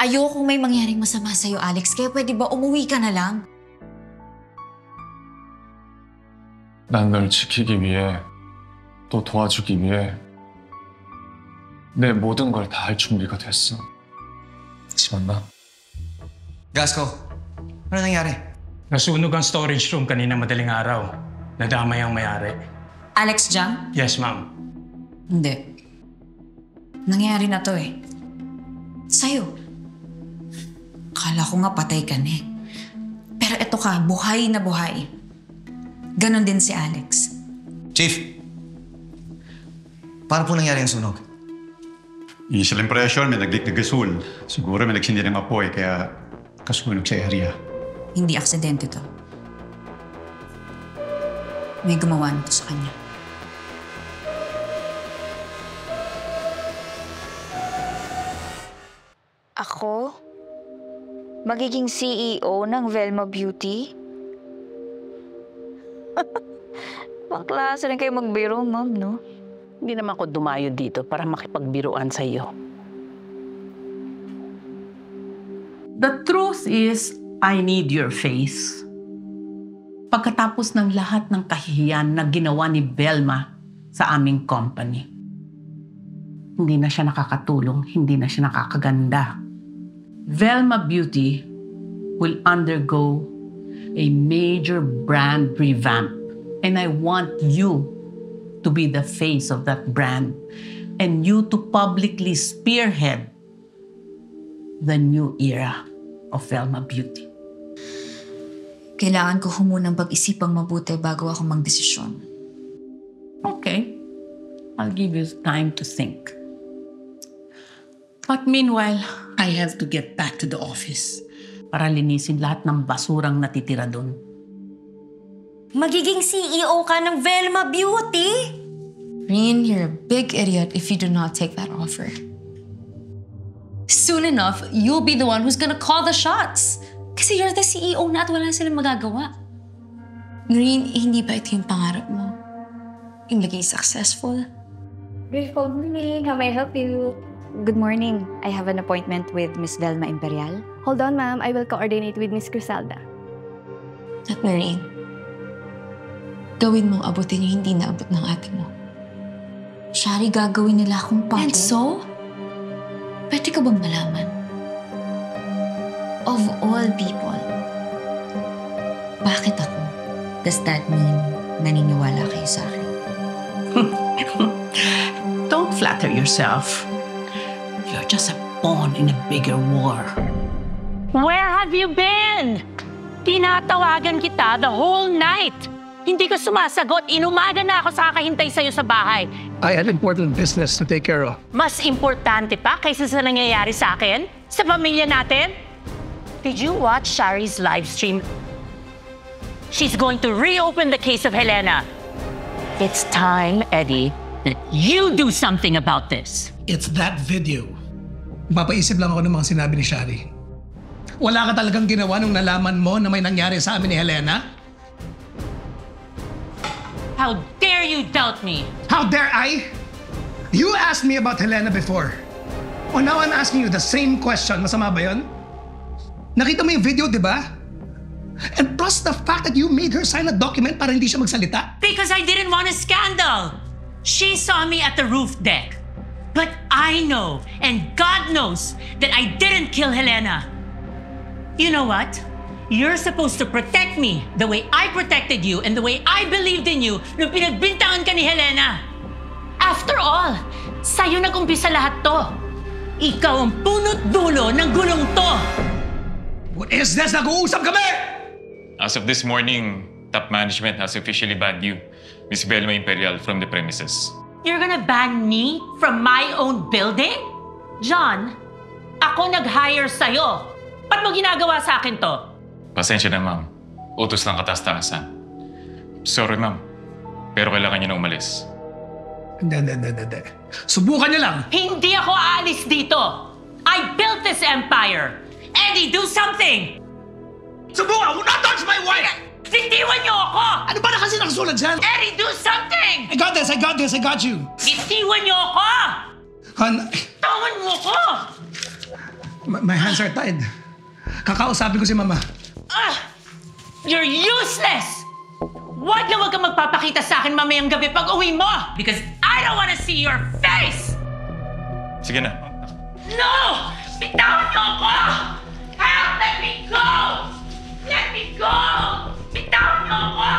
Ayokong may mangyaring masama sa'yo, Alex. Kaya pwede ba umuwi ka na lang? 난 널 지키기 위해, 또 도와주기 위해 내 모든 걸 다 할 준비가 됐어. 같이 만나. Gasco, ano nangyari? Nasunog ang storage room kanina madaling araw. Nadamay ang may-ari. Alex Jang? Yes, ma'am. Hindi. Nangyari na to eh. Sa'yo. Akala ko nga patay ka na eh. Pero eto ka, buhay na buhay. Ganon din si Alex. Chief, paano po nangyari ang sunog? Initial impression, may nag-leak na gasol. Siguro may nagsindi ng apoy, kaya kasunog sa area. Hindi aksidente to. May gumawa nito sa kanya. Ako? Magiging CEO ng Velma Beauty? Pangklase rin kayo magbiro, ma'am, no? Hindi naman ako dumayo dito para makipagbiruan sa iyo. The truth is, I need your face. Pagkatapos ng lahat ng kahihiyan na ginawa ni Velma sa aming company, hindi na siya nakakatulong, hindi na siya nakakaganda. Velma Beauty will undergo a major brand revamp. And I want you to be the face of that brand and you to publicly spearhead the new era of Velma Beauty. Kailangan ko munang pag-isipang mabuti bago ako magdesisyon. Okay. I'll give you time to think. But meanwhile, I have to get back to the office para linisin lahat ng basurang natitira doon. Magiging CEO ka ng Velma Beauty? Reen, you're a big idiot if you do not take that offer. Soon enough, you'll be the one who's gonna call the shots. Kasi you're the CEO na at wala silang magagawa. Reen, hindi ba ito yung pangarap mo? Yung maging successful? Good morning. How may I help you? Good morning. I have an appointment with Miss Velma Imperial. Hold on, ma'am. I will coordinate with Miss Criselda. At Marine, gawin mong abutin yung hindi naabot ng ate mo. Shari, gagawin nila akong pato. And so, pwede ka bang malaman? Of all people, bakit ako? Does that mean naniniwala kayo sa akin? Don't flatter yourself. You're just a pawn in a bigger war. Where have you been? Tinatawagan kita the whole night. Hindi ka sumasagot. Inumaga na ako sa kakahintay sa'yo sa bahay. I had important business to take care of. Mas importante pa kaysa sa nangyayari sa akin? Sa pamilya natin? Did you watch Shari's live stream? She's going to reopen the case of Helena. It's time, Eddie, that you do something about this. It's that video. Mapapaisip lang ako ng mga sinabi ni Shari. Wala ka talagang ginawa nung nalaman mo na may nangyari sa amin ni Helena? How dare you doubt me? How dare I? You asked me about Helena before. Oh, now I'm asking you the same question. Masama ba yun? Nakita mo yung video, di ba? And plus the fact that you made her sign a document para hindi siya magsalita. Because I didn't want a scandal. She saw me at the roof deck. But I know, and God knows, that I didn't kill Helena. You know what? You're supposed to protect me the way I protected you and the way I believed in you nung pinagbintangan ka ni Helena. After all, sa'yo nag-umpisa lahat to. Ikaw ang punot dulo ng gulong to. What is this? Nag-uusap kami! As of this morning, top management has officially banned you, Miss Velma Imperial, from the premises. You're gonna ban me from my own building? John, ako nag-hire sa'yo. Ba't mo ginagawa sa akin to? Pasensya na, ma'am. Utos ng kataas-taasan. Sorry, ma'am. Pero kailangan niyo na umalis. Hindi. Subukan niyo lang. Hindi ako aalis dito. I built this empire. Eddie, do something! Subukan! Will not touch my wife! Bitiwan niyo ako! Ano ba na kasi nakasulat dyan? Eddie, do something! I got this, I got you. Bitiwan niyo ako! Han... Tawan mo ko! My hands are tied. Kakausapin ko si Mama. You're useless! Huwag kang magpapakita sa akin mamayang gabi pag uwi mo! Because I don't wanna see your face! Sige na. No! Bitawan niyo ako! Help! Let me go! Let me go! Bitawan niyo ako!